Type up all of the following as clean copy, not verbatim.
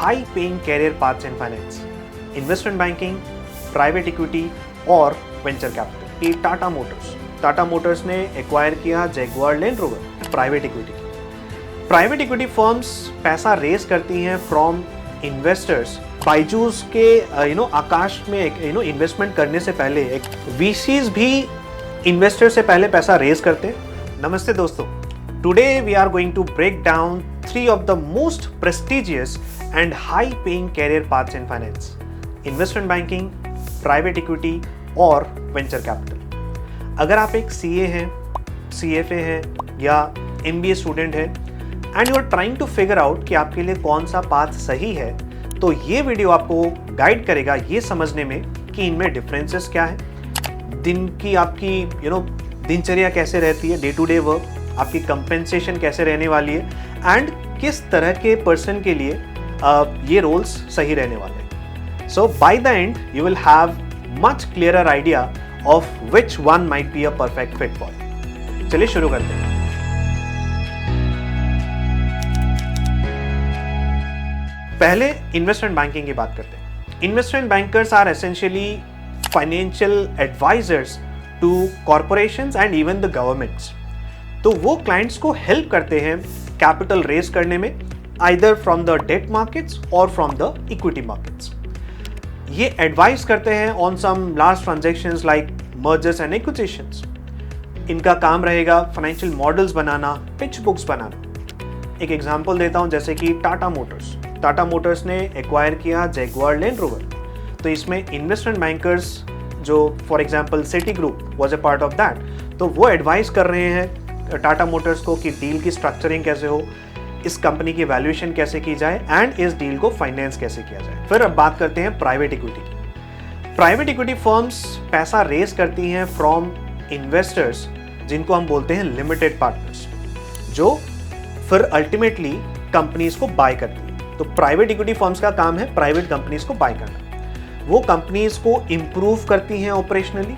high paying career paths in finance, investment banking, private equity और venture capital। ये Tata Motors ने acquire किया Jaguar Land rover private equity firms पैसा raise करती हैं फ्रॉम इन्वेस्टर्स। बायजूस के आकाश में इन्वेस्टमेंट करने से पहले एक वीसीज भी इन्वेस्टर से पहले पैसा रेज करते हैं। नमस्ते दोस्तों, today we are going to break down 3 of the most prestigious and high paying career paths in finance, investment banking, private equity और venture capital। अगर आप एक CA हैं, CFA हैं या MBA स्टूडेंट हैं and you are trying to figure out कि आपके लिए कौन सा पाथ सही है, तो ये वीडियो आपको गाइड करेगा ये समझने में कि इनमें डिफरेंसेस क्या है, दिन की आपकी दिनचर्या कैसे रहती है, डे टू डे वर्क, आपकी कंपेंसेशन कैसे रहने वाली है एंड किस तरह के पर्सन के लिए ये रोल्स सही रहने वाले हैं। So by the end you will have much clearer idea of which one might be a perfect fit for. चलिए शुरू करते हैं। पहले इन्वेस्टमेंट बैंकिंग की बात करते हैं। Investment bankers are essentially financial advisors to corporations and even the governments. तो वो क्लाइंट्स को हेल्प करते हैं कैपिटल रेज करने में, either from the debt markets और फ्रॉम द इक्विटी मार्केट्स। ये एडवाइस करते हैं on some large transactions like mergers and acquisitions. इनका काम रहेगा फाइनेंशियल मॉडल्स बनाना, पिच बुक्स बनाना। एक एग्जांपल देता हूं, जैसे कि टाटा मोटर्स ने एक्वायर किया जैगुआर लैंड रोवर। तो इसमें इन्वेस्टमेंट बैंकर्स जो for example Citi group was a part of that, तो वो एडवाइस कर रहे हैं टाटा मोटर्स को कि डील की स्ट्रक्चरिंग कैसे हो, इस कंपनी की वैल्यूएशन कैसे की जाए एंड इस डील को फाइनेंस कैसे किया जाए। फिर अब बात करते हैं प्राइवेट इक्विटी फर्म्स पैसा रेज करती हैं फ्रॉम इन्वेस्टर्स, जिनको हम बोलते हैं लिमिटेड पार्टनर्स, जो फिर अल्टीमेटली कंपनीज को बाय करती हैं। तो प्राइवेट इक्विटी फर्म्स का काम है प्राइवेट कंपनीज को बाय करना। वो कंपनीज को इंप्रूव करती हैं ऑपरेशनली,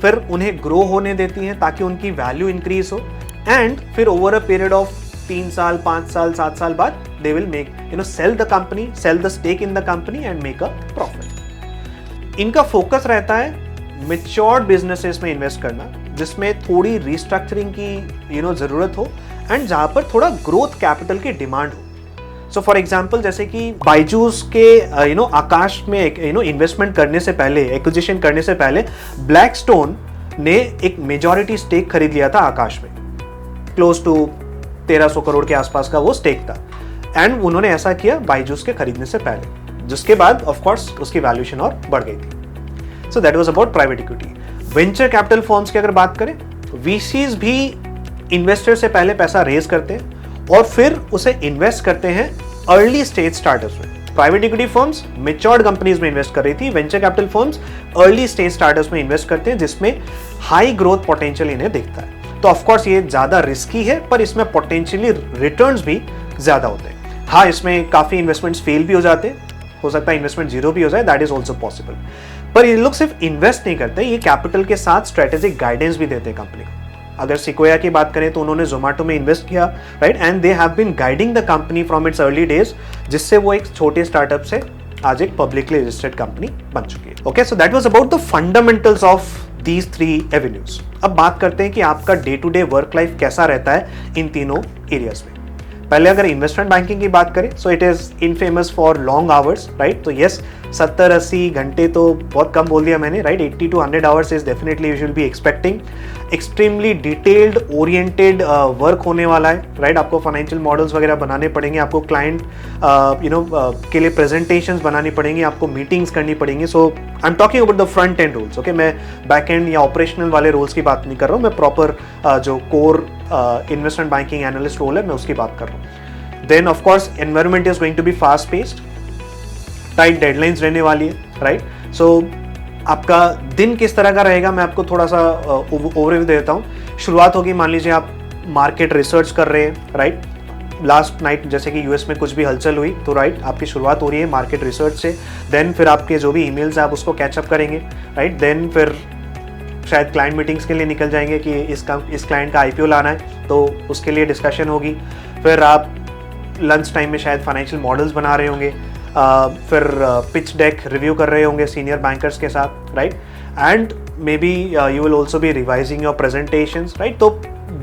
फिर उन्हें ग्रो होने देती हैं ताकि उनकी वैल्यू इंक्रीज हो एंड फिर ओवर अ पीरियड ऑफ 3 साल, 5 साल, 7 साल बाद they will make sell the company, sell the stake in the company and make a profit. इनका फोकस रहता है मैच्योर्ड बिजनेसेस में इन्वेस्ट करना, जिसमें थोड़ी रिस्ट्रक्चरिंग की जरूरत हो एंड जहां पर थोड़ा ग्रोथ कैपिटल की डिमांड हो। सो फॉर एग्जाम्पल, जैसे कि बायजूस के आकाश में इन्वेस्टमेंट करने से पहले, एक्विजिशन करने से पहले ब्लैकस्टोन ने एक मेजॉरिटी स्टेक खरीद लिया था आकाश में, क्लोज टू 1300 करोड़ के आसपास का वो स्टेक था एंड उन्होंने ऐसा किया बायजूस के खरीदने से पहले, जिसके बाद ऑफ कोर्स उसकी वैल्यूएशन और बढ़ गई थी। सो that was about private equity. Venture capital firms की अगर बात करें, वीसीज भी इन्वेस्टर से पहले पैसा रेज करते हैं और फिर उसे इन्वेस्ट करते हैं अर्ली स्टेज स्टार्टअप्स में। Private equity firms matured companies में इन्वेस्ट कर रही थी, venture capital firms early stage startups में इन्वेस्ट करते हैं जिसमें हाई ग्रोथ पोटेंशियल इन्हें दिखता है। तो ऑफ कोर्स ये ज्यादा रिस्की है, पर इसमें पोटेंशियली रिटर्न्स भी ज्यादा होते हैं। हाँ, इसमें काफी इन्वेस्टमेंट्स फेल भी हो जाते हैं, हो सकता है इन्वेस्टमेंट जीरो भी हो जाए, दैट इज ऑल्सो पॉसिबल। पर ये लोग सिर्फ इन्वेस्ट नहीं करते, ये कैपिटल के साथ स्ट्रेटेजिक गाइडेंस भी देते हैं कंपनी को। अगर सिक्वोया की बात करें तो उन्होंने जोमेटो में इन्वेस्ट किया, right, and they have been guiding the company from its early days, जिससे वो एक छोटे स्टार्टअप से आज एक पब्लिकली रजिस्टर्ड कंपनी बन चुकी है। Okay, so that was about the fundamentals of these 3 avenues। अब बात करते हैं कि आपका day to day work life कैसा रहता है इन तीनों एरियाज में। पहले अगर इन्वेस्टमेंट बैंकिंग की बात करें, so it is infamous for long hours, right. तो यस, 70-80 घंटे तो बहुत कम बोल दिया मैंने, right. 80 to 100 hours is definitely you should be expecting. Extremely detailed oriented work होने वाला है, राइट। आपको फाइनेंशियल मॉडल्स वगैरह बनाने पड़ेंगे, आपको क्लाइंट के लिए प्रेजेंटेशंस बनानी पड़ेंगी, आपको मीटिंग्स करनी पड़ेंगी। So I am talking about the front end roles, okay. मैं बैक एंड या ऑपरेशनल वाले रोल्स की बात नहीं कर रहा हूँ, मैं प्रॉपर जो core investment banking analyst role है मैं उसकी बात कर रहा हूँ। Then of course environment is going to be fast paced, tight deadlines रहने वाली है, राइट। सो आपका दिन किस तरह का रहेगा, मैं आपको थोड़ा सा ओवरव्यू देता हूँ। शुरुआत होगी, मान लीजिए आप मार्केट रिसर्च कर रहे हैं, राइट। लास्ट नाइट जैसे कि यूएस में कुछ भी हलचल हुई तो राइट आपकी शुरुआत हो रही है मार्केट रिसर्च से। देन फिर आपके जो भी ईमेल्स हैं आप उसको कैचअप करेंगे, राइट। देन फिर शायद क्लाइंट मीटिंग्स के लिए निकल जाएंगे कि इस क्लाइंट का आईपीओ लाना है तो उसके लिए डिस्कशन होगी। फिर आप लंच टाइम में शायद फाइनेंशियल मॉडल्स बना रहे होंगे, फिर पिच डेक रिव्यू कर रहे होंगे सीनियर बैंकर्स के साथ, right, and may be you will also be revising your presentations, right. तो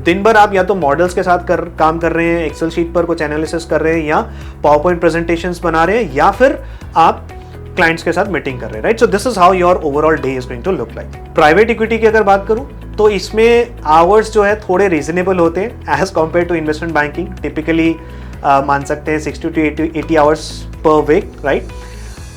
दिन भर आप या तो मॉडल्स के साथ काम कर रहे हैं, एक्सेल शीट पर कुछ एनालिसिस कर रहे हैं, या पावर पॉइंट प्रेजेंटेशंस बना रहे हैं, या फिर आप क्लाइंट्स के साथ मीटिंग कर रहे हैं, right. So this is how your overall day is going to look like. Private equity की अगर बात करूं तो इसमें आवर्स जो है थोड़े रीजनेबल होते हैं as compare to investment banking. Typically मान सकते हैं 60 to 80 आवर्स पर week, right.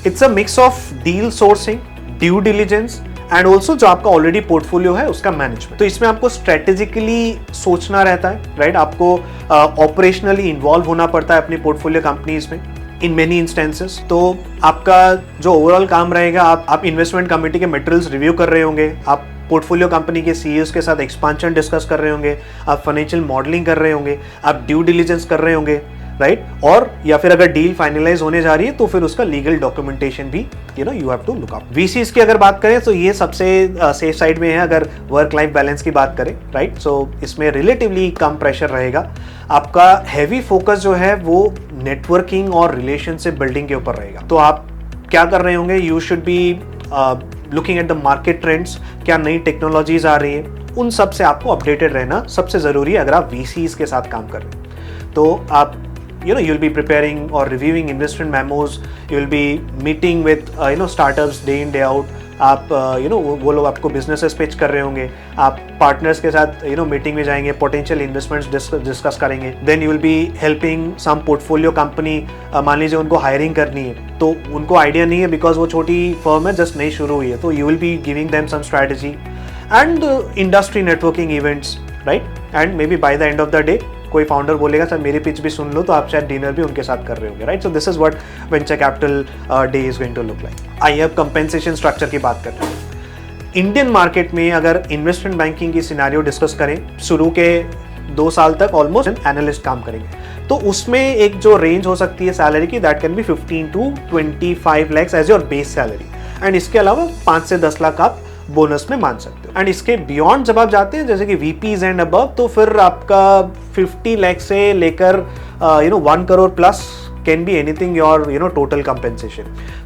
It's a mix of deal sourcing, due diligence and also जो आपका ऑलरेडी पोर्टफोलियो है उसका मैनेजमेंट। तो इसमें आपको स्ट्रेटेजिकली सोचना रहता है, राइट। आपको ऑपरेशनली इन्वॉल्व होना पड़ता है अपनी पोर्टफोलियो कंपनीज में इन मेनी इंस्टेंसेस। तो आपका जो ओवरऑल काम रहेगा, आप इन्वेस्टमेंट कमेटी के मटेरियल्स रिव्यू कर रहे होंगे, आप पोर्टफोलियो कंपनी के सीईओज के साथ एक्सपांशन डिस्कस कर रहे होंगे, आप फाइनेंशियल मॉडलिंग कर रहे होंगे, आप ड्यू डिलीजेंस कर रहे होंगे, राइट। और या फिर अगर डील फाइनलाइज होने जा रही है तो फिर उसका लीगल डॉक्यूमेंटेशन भी you have to look up. VCs की अगर बात करें तो ये सबसे सेफ साइड में है अगर वर्क लाइफ बैलेंस की बात करें, राइट। सो इसमें रिलेटिवली कम प्रेशर रहेगा। आपका हैवी फोकस जो है वो नेटवर्किंग और रिलेशनशिप बिल्डिंग के ऊपर रहेगा। तो आप क्या कर रहे होंगे, you should be looking at the market trends, क्या नई टेक्नोलॉजीज आ रही है, उन सब से आपको अपडेटेड रहना सबसे ज़रूरी है अगर आप वीसीज के साथ काम कर रहे हैं। तो आप you'll be preparing or reviewing investment memos, you'll be meeting with startups day in day out. आप वो लोग आपको बिजनेसेस पिच कर रहे होंगे, आप पार्टनर्स के साथ मीटिंग में जाएंगे, पोटेंशियल इन्वेस्टमेंट्स डिस्कस करेंगे। Then you will be helping some portfolio company, मान लीजिए उनको हायरिंग करनी है तो उनको आइडिया नहीं है बिकॉज वो छोटी फर्म है, जस्ट नई शुरू हुई है, तो you will be giving them some strategy and industry networking events, right. And maybe by the end of the day कोई फाउंडर बोलेगा सर मेरी पिच भी सुन लो, तो आप शायद डिनर भी उनके साथ कर रहे होंगे, right. So this is what venture capital day is going to look like. आइए अब कंपेंसेशन स्ट्रक्चर की बात करते हैं। इंडियन मार्केट में अगर इन्वेस्टमेंट बैंकिंग की सिनेरियो डिस्कस करें, शुरू के 2 साल तक ऑलमोस्ट एनालिस्ट काम करेंगे, तो उसमें एक जो रेंज हो सकती है सैलरी की, that can be 15 to 25 lakhs as your base salary, and इसके अलावा 5 से 10 लाख आप बोनस में मान सकते हो। एंड इसके बियॉन्ड जब आप जाते हैं जैसे कि वीपीज एंड अबव, तो फिर आपका 50 लाख से लेकर 1 crore plus can be anything your total compensation.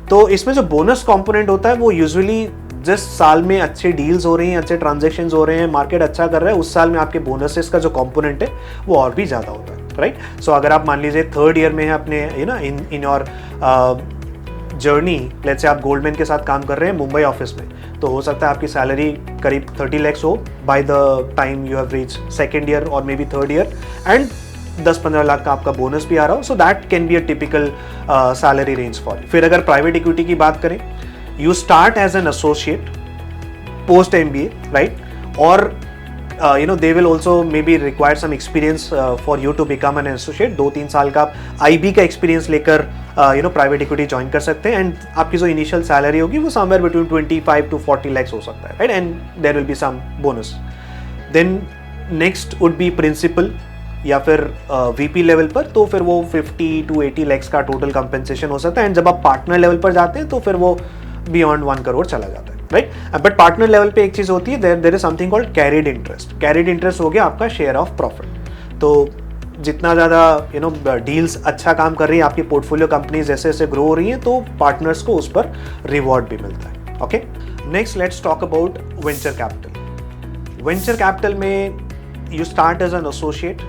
तो इसमें जो बोनस कंपोनेंट होता है वो यूजुअली जिस साल में अच्छे डील्स हो रही हैं, अच्छे ट्रांजेक्शन्स हो रहे हैं, मार्केट अच्छा कर रहा है, उस साल में आपके बोनसेस का जो कंपोनेंट है वो और भी ज़्यादा होता है, राइट। सो अगर आप मान लीजिए 3rd ईयर में है अपने in your journey, let's say आप गोल्डमैन के साथ काम कर रहे हैं मुंबई ऑफिस में, तो हो सकता है आपकी सैलरी करीब 30 lakhs हो by the time you have reach 2nd year और may be 3rd year, and 10-15 lakh का आपका बोनस भी आ रहा हो। So that can be a typical salary range for. फिर अगर प्राइवेट इक्विटी की बात करें, you start as an associate post MBA, right, और they will also maybe require some experience for you to become an associate। 2-3 साल का आप IB का एक्सपीरियंस लेकर प्राइवेट इक्विटी ज्वाइन कर सकते हैं, एंड आपकी जो इनिशियल सैलरी होगी वो समवेयर बिटवीन 25 to 40 lakhs हो सकता है, right, and there will be some bonus. Then next would be principal या फिर VP लेवल पर, तो फिर वो 50 to 80 lakhs का टोटल कंपेंसेशन हो सकता है, एंड जब आप पार्टनर लेवल पर जाते हैं तो फिर वो बियॉन्ड 1 करोड़ चला जाता है, राइट। बट पार्टनर लेवल पे एक चीज होती है, there is something called carried interest. Carried interest हो गया आपका शेयर ऑफ प्रॉफिट। तो जितना ज़्यादा डील्स अच्छा काम कर रही है आपकी पोर्टफोलियो कंपनीज जैसे जैसे ग्रो हो रही हैं, तो पार्टनर्स को उस पर रिवॉर्ड भी मिलता है। Okay, next let's talk about venture capital. Venture capital में you start as an associate,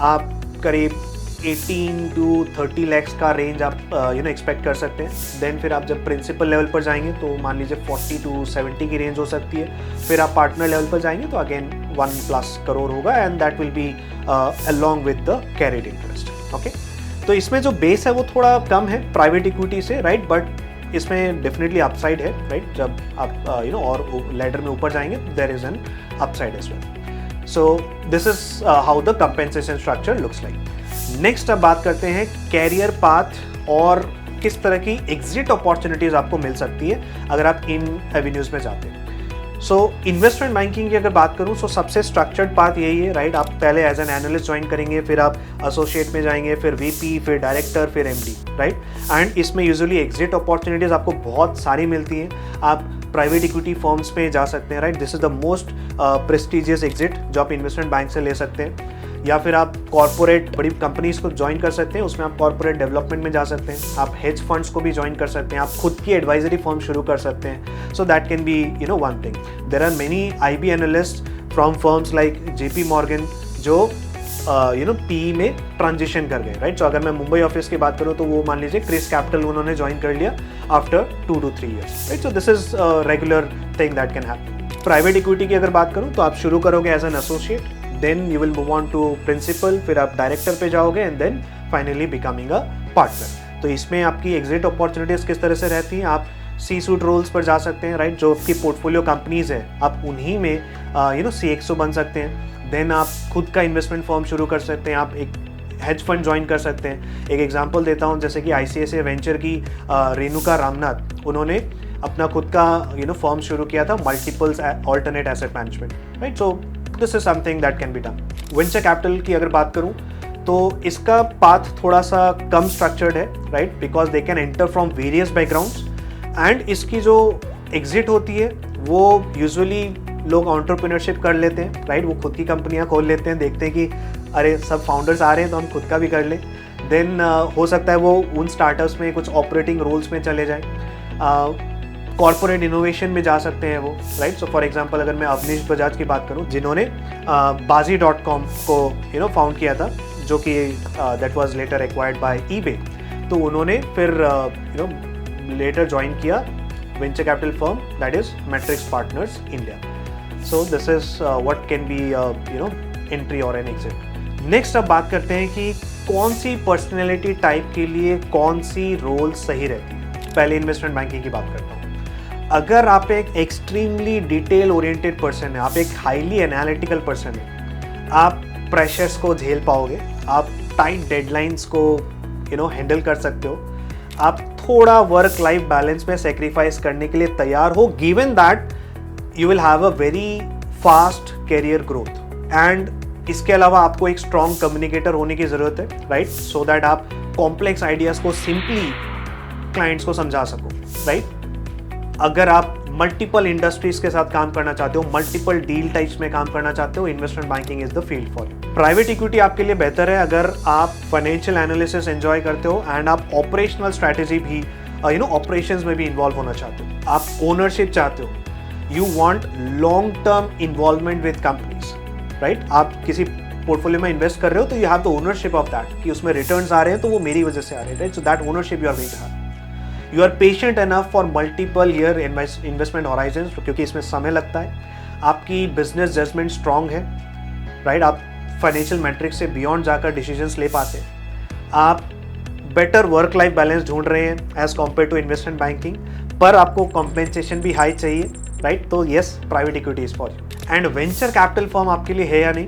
आप करीब 18 to 30 lakhs का रेंज आप एक्सपेक्ट कर सकते हैं। देन फिर आप जब प्रिंसिपल लेवल पर जाएंगे तो मान लीजिए 40 to 70 की रेंज हो सकती है। फिर आप पार्टनर लेवल पर जाएंगे तो अगेन 1+ करोड़ होगा, and that will be along with the carried interest. Okay, तो इसमें जो बेस है वो थोड़ा कम है प्राइवेट इक्विटी से, राइट, बट इसमें डेफिनेटली अपसाइड है, राइट। जब आप और लैडर में ऊपर जाएंगे there is an upside as well. So this is how the compensation structure looks like. Next अब बात करते हैं कैरियर पाथ और किस तरह की एग्जिट अपॉर्चुनिटीज आपको मिल सकती है अगर आप इन एवेन्यूज में जाते हैं। सो इन्वेस्टमेंट बैंकिंग की अगर बात करूं तो सबसे स्ट्रक्चर्ड पाथ यही है, राइट। आप पहले एज एन एनालिस्ट ज्वाइन करेंगे, फिर आप एसोसिएट में जाएंगे, फिर VP, फिर डायरेक्टर, फिर MD, राइट। एंड इसमें यूजुअली एग्जिट अपॉर्चुनिटीज आपको बहुत सारी मिलती हैं। आप प्राइवेट इक्विटी फर्म्स में जा सकते हैं, right. This is the most prestigious exit जो आप इन्वेस्टमेंट बैंक से ले सकते हैं। या फिर आप कॉर्पोरेट बड़ी कंपनीज को ज्वाइन कर सकते हैं, उसमें आप कॉर्पोरेट डेवलपमेंट में जा सकते हैं, आप हेज फंड्स को भी ज्वाइन कर सकते हैं, आप खुद की एडवाइजरी फर्म शुरू कर सकते हैं. So that can be one thing. There are many IB analyst from firms like JP Morgan जो PE में ट्रांजिशन कर गए, राइट. सो अगर मैं मुंबई ऑफिस की बात करूँ तो वो मान लीजिए क्रिस कैपिटल उन्होंने ज्वाइन कर लिया after 2 to 3 years, right. So this is regular thing that can happen. Private equity की अगर बात करूँ तो आप शुरू करोगे as an associate, then you will move on to principal, फिर आप डायरेक्टर पे जाओगे and then finally becoming a partner. तो इसमें आपकी एग्जिट अपॉर्चुनिटीज किस तरह से रहती हैं, आप C-suite रोल्स पर जा सकते हैं, राइट. जो आपकी पोर्टफोलियो कंपनीज है आप उन्हीं में CXO बन सकते हैं. देन आप खुद का इन्वेस्टमेंट फर्म शुरू कर सकते हैं, आप एक हेज फंड ज्वाइन कर सकते हैं. एक एग्जांपल देता हूँ, जैसे कि ICICI वेंचर की रेणुका रामनाथ, उन्होंने अपना खुद का फर्म शुरू किया था, multiples alternate asset management, right. So this is something that can be done. Venture capital की अगर बात करूँ तो इसका पाथ थोड़ा सा कम स्ट्रक्चर्ड है, right, because they can enter from various backgrounds and इसकी जो एग्जिट होती है वो यूजुअली लोग एंटरप्रेन्योरशिप कर लेते हैं, राइट. वो खुद की कंपनियां खोल लेते हैं, देखते हैं कि अरे सब फाउंडर्स आ रहे हैं तो हम खुद का भी कर लें. देन हो सकता है वो उन स्टार्टअप्स में कुछ ऑपरेटिंग रोल्स में चले जाएं. कॉर्पोरेट इनोवेशन में जा सकते हैं वो, राइट. सो फॉर एग्जांपल अगर मैं अवनीश बजाज की बात करूं जिन्होंने Bazi.com को फाउंड किया था, जो कि that was later acquired by eBay, तो उन्होंने फिर लेटर ज्वाइन किया venture capital firm that is matrix partners India. So this is what can be entry और एन एग्जिट. नेक्स्ट अब बात करते हैं कि कौन सी पर्सनैलिटी टाइप के लिए कौन सी रोल सही रहती है. पहले इन्वेस्टमेंट बैंकिंग की बात करता हूँ. अगर आप एक एक्सट्रीमली डिटेल ओरिएंटेड पर्सन है, आप एक हाईली एनालिटिकल पर्सन है, आप प्रेशर्स को झेल पाओगे, आप टाइट डेडलाइंस को हैंडल कर सकते हो, आप थोड़ा वर्क लाइफ बैलेंस में सेक्रीफाइस करने के लिए तैयार हो, given that you will have a very fast career growth. And इसके अलावा आपको एक स्ट्रॉन्ग कम्युनिकेटर होने की ज़रूरत है, राइट, सो दैट आप कॉम्प्लेक्स आइडियाज़ को सिंपली क्लाइंट्स को समझा सको, राइट. अगर आप मल्टीपल इंडस्ट्रीज के साथ काम करना चाहते हो, मल्टीपल डील टाइप्स में काम करना चाहते हो, investment banking is the field for you. Private equity आपके लिए बेहतर है अगर आप फाइनेंशियल एनालिसिस एंजॉय करते हो एंड आप ऑपरेशनल स्ट्रैटेजी भी ऑपरेशंस में भी इन्वॉल्व होना चाहते हो, आप ओनरशिप चाहते हो, you want long term involvement with companies, right. आप किसी पोर्टफोलियो में इन्वेस्ट कर रहे हो तो you have the ownership of that, कि उसमें रिटर्न्स आ रहे हैं तो वो मेरी वजह से आ रहे हैं, right. So that ownership you are going to have. You are patient enough for multiple year investment horizon, क्योंकि इसमें समय लगता है. आपकी बिजनेस जजमेंट स्ट्रांग है, राइट. आप फाइनेंशियल मैट्रिक्स से बियॉन्ड जाकर डिसीजंस ले पाते हैं. आप बेटर वर्क लाइफ बैलेंस ढूंढ रहे हैं as compare to investment banking, पर आपको कॉम्पेंसेशन भी हाई चाहिए, राइट. तो yes, private equity is for you. And venture capital firm आपके लिए है या नहीं.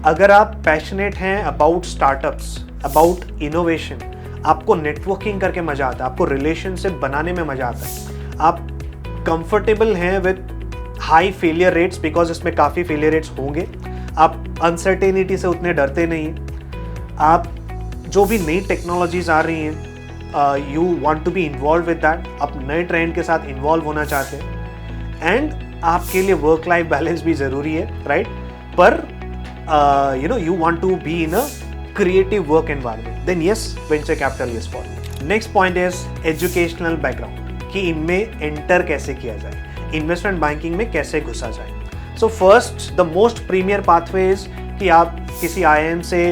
अगर आप पैशनेट हैं अबाउट स्टार्टअप्स, अबाउट इनोवेशन, आपको नेटवर्किंग करके मजा आता है, आपको रिलेशनशिप बनाने में मजा आता है, आप कंफर्टेबल हैं with high failure rates, because इसमें काफ़ी फेलियर रेट्स होंगे, आप अनसर्टेनिटी से उतने डरते नहीं हैं, आप जो भी नई टेक्नोलॉजीज आ रही हैं you want to be involve with that, आप नए ट्रेंड के साथ इन्वॉल्व होना चाहते हैं, एंड आपके लिए वर्क लाइफ बैलेंस भी ज़रूरी है, राइट. पर you want to be in a creative work environment, then yes, venture capital is for you. Next point is educational background, कि इनमें enter कैसे किया जाए, investment banking में कैसे घुसा जाए. So first, the most premier pathway is कि आप किसी IIM से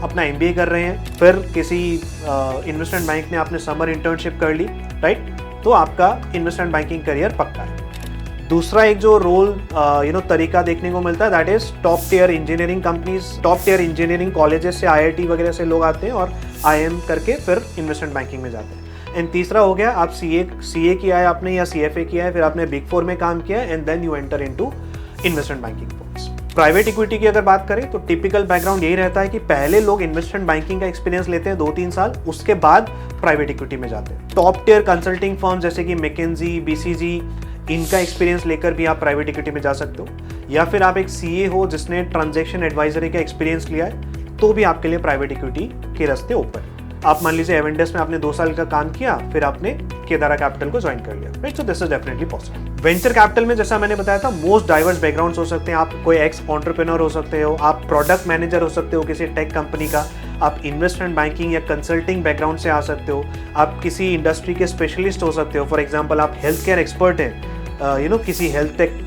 अपना MBA कर रहे हैं, फिर किसी इन्वेस्टमेंट बैंक ने आपने समर इंटर्नशिप कर ली, राइट. तो आपका इन्वेस्टमेंट बैंकिंग करियर पक्का है. दूसरा एक जो रोल तरीका देखने को मिलता है, that is top tier engineering companies, top tier engineering colleges से, IIT वगैरह से लोग आते हैं और IIM करके फिर इन्वेस्टमेंट बैंकिंग में जाते हैं. एंड तीसरा हो गया, आप CA किया है आपने या CFA किया है, फिर आपने बिग 4 में काम किया है, and then you enter into investment banking firms. Private equity की अगर बात करें तो टिपिकल बैकग्राउंड यही रहता है कि पहले लोग इन्वेस्टमेंट बैंकिंग का एक्सपीरियंस लेते हैं 2-3 साल, उसके बाद प्राइवेट इक्विटी में जाते हैं. टॉप टियर कंसल्टिंग फर्म जैसे कि McKinsey, BCG, इनका एक्सपीरियंस लेकर भी आप प्राइवेट इक्विटी में जा सकते हो, या फिर आप एक CA हो जिसने ट्रांजैक्शन एडवाइजरी का एक्सपीरियंस लिया है, तो भी आपके लिए प्राइवेट इक्विटी के रास्ते ओपन. आप मान लीजिए एवेंडस में आपने 2 साल का काम किया, फिर आपने केदारा कैपिटल को ज्वाइन कर लिया, right? So this is definitely possible. Venture capital में जैसा मैंने बताया था, मोस्ट डाइवर्स बैकग्राउंड्स हो सकते हैं। आप कोई एक्स एंटरप्रेन्योर हो सकते हो, आप प्रोडक्ट मैनेजर हो सकते हो किसी टेक कंपनी का, आप इन्वेस्टमेंट बैंकिंग या कंसल्टिंग बैकग्राउंड से आ सकते हो, आप किसी इंडस्ट्री के स्पेशलिस्ट हो सकते हो। फॉर एग्जाम्पल आप हेल्थ केयर एक्सपर्ट हैं, किसी हेल्थ टेक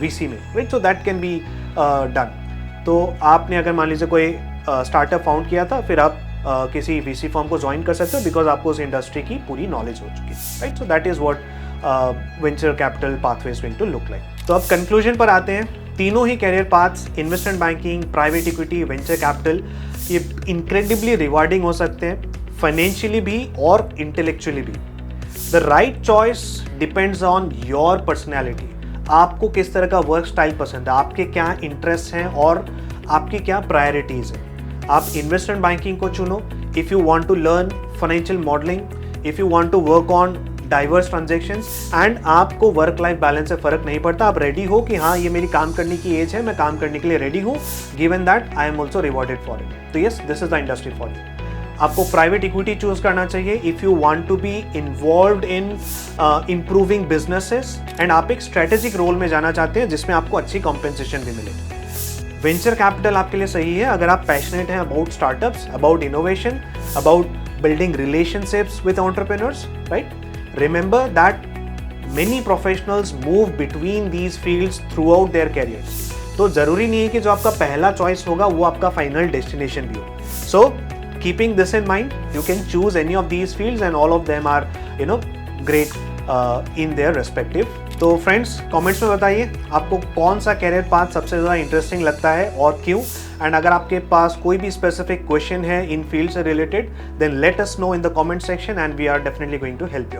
वीसी में, right? So that can be done. तो आपने अगर मान लीजिए कोई स्टार्टअप फाउंड किया था, फिर आप किसी वीसी फर्म को ज्वाइन कर सकते हो बिकॉज आपको उस इंडस्ट्री की पूरी नॉलेज हो चुकी है, right? So that is what venture capital pathway is going to look like. तो अब कंक्लूजन पर आते हैं। तीनों ही career paths, investment banking, private equity, venture capital, ये इनक्रेडिबली रिवार्डिंग हो सकते हैं, फाइनेंशियली भी और इंटेलेक्चुअली भी। The right choice depends on your personality. आपको किस तरह का वर्क स्टाइल पसंद है, आपके क्या इंटरेस्ट हैं और आपकी क्या प्रायोरिटीज़ हैं। आप इन्वेस्टमेंट बैंकिंग को चुनो if you want to learn financial modeling, if you want to work on diverse transactions and आपको वर्क लाइफ बैलेंस से फ़र्क नहीं पड़ता। आप रेडी हो कि हाँ, ये मेरी काम करने की एज है, मैं काम करने के लिए रेडी हूँ, given that I am also rewarded for it. तो yes, this is the industry for you. आपको प्राइवेट इक्विटी चूज करना चाहिए if you want to be involved in improving businesses and आप एक स्ट्रेटेजिक रोल में जाना चाहते हैं जिसमें आपको अच्छी कॉम्पेंसेशन भी मिले। वेंचर कैपिटल आपके लिए सही है अगर आप पैशनेट हैं about startups, about innovation, about building relationships with entrepreneurs, right? Remember that many professionals move between these fields through out there carriers. तो जरूरी नहीं है कि जो आपका पहला चॉइस होगा वो आपका फाइनल डेस्टिनेशन भी हो। So keeping this in mind, you can choose any of these fields and all of them are great in their respective. तो फ्रेंड्स, कमेंट्स में बताइए आपको कौन सा कैरियर पाथ सबसे ज़्यादा इंटरेस्टिंग लगता है और क्यों। एंड अगर आपके पास कोई भी स्पेसिफिक क्वेश्चन है इन फील्ड से related, then let us know in the comment section and we are definitely going to help you out.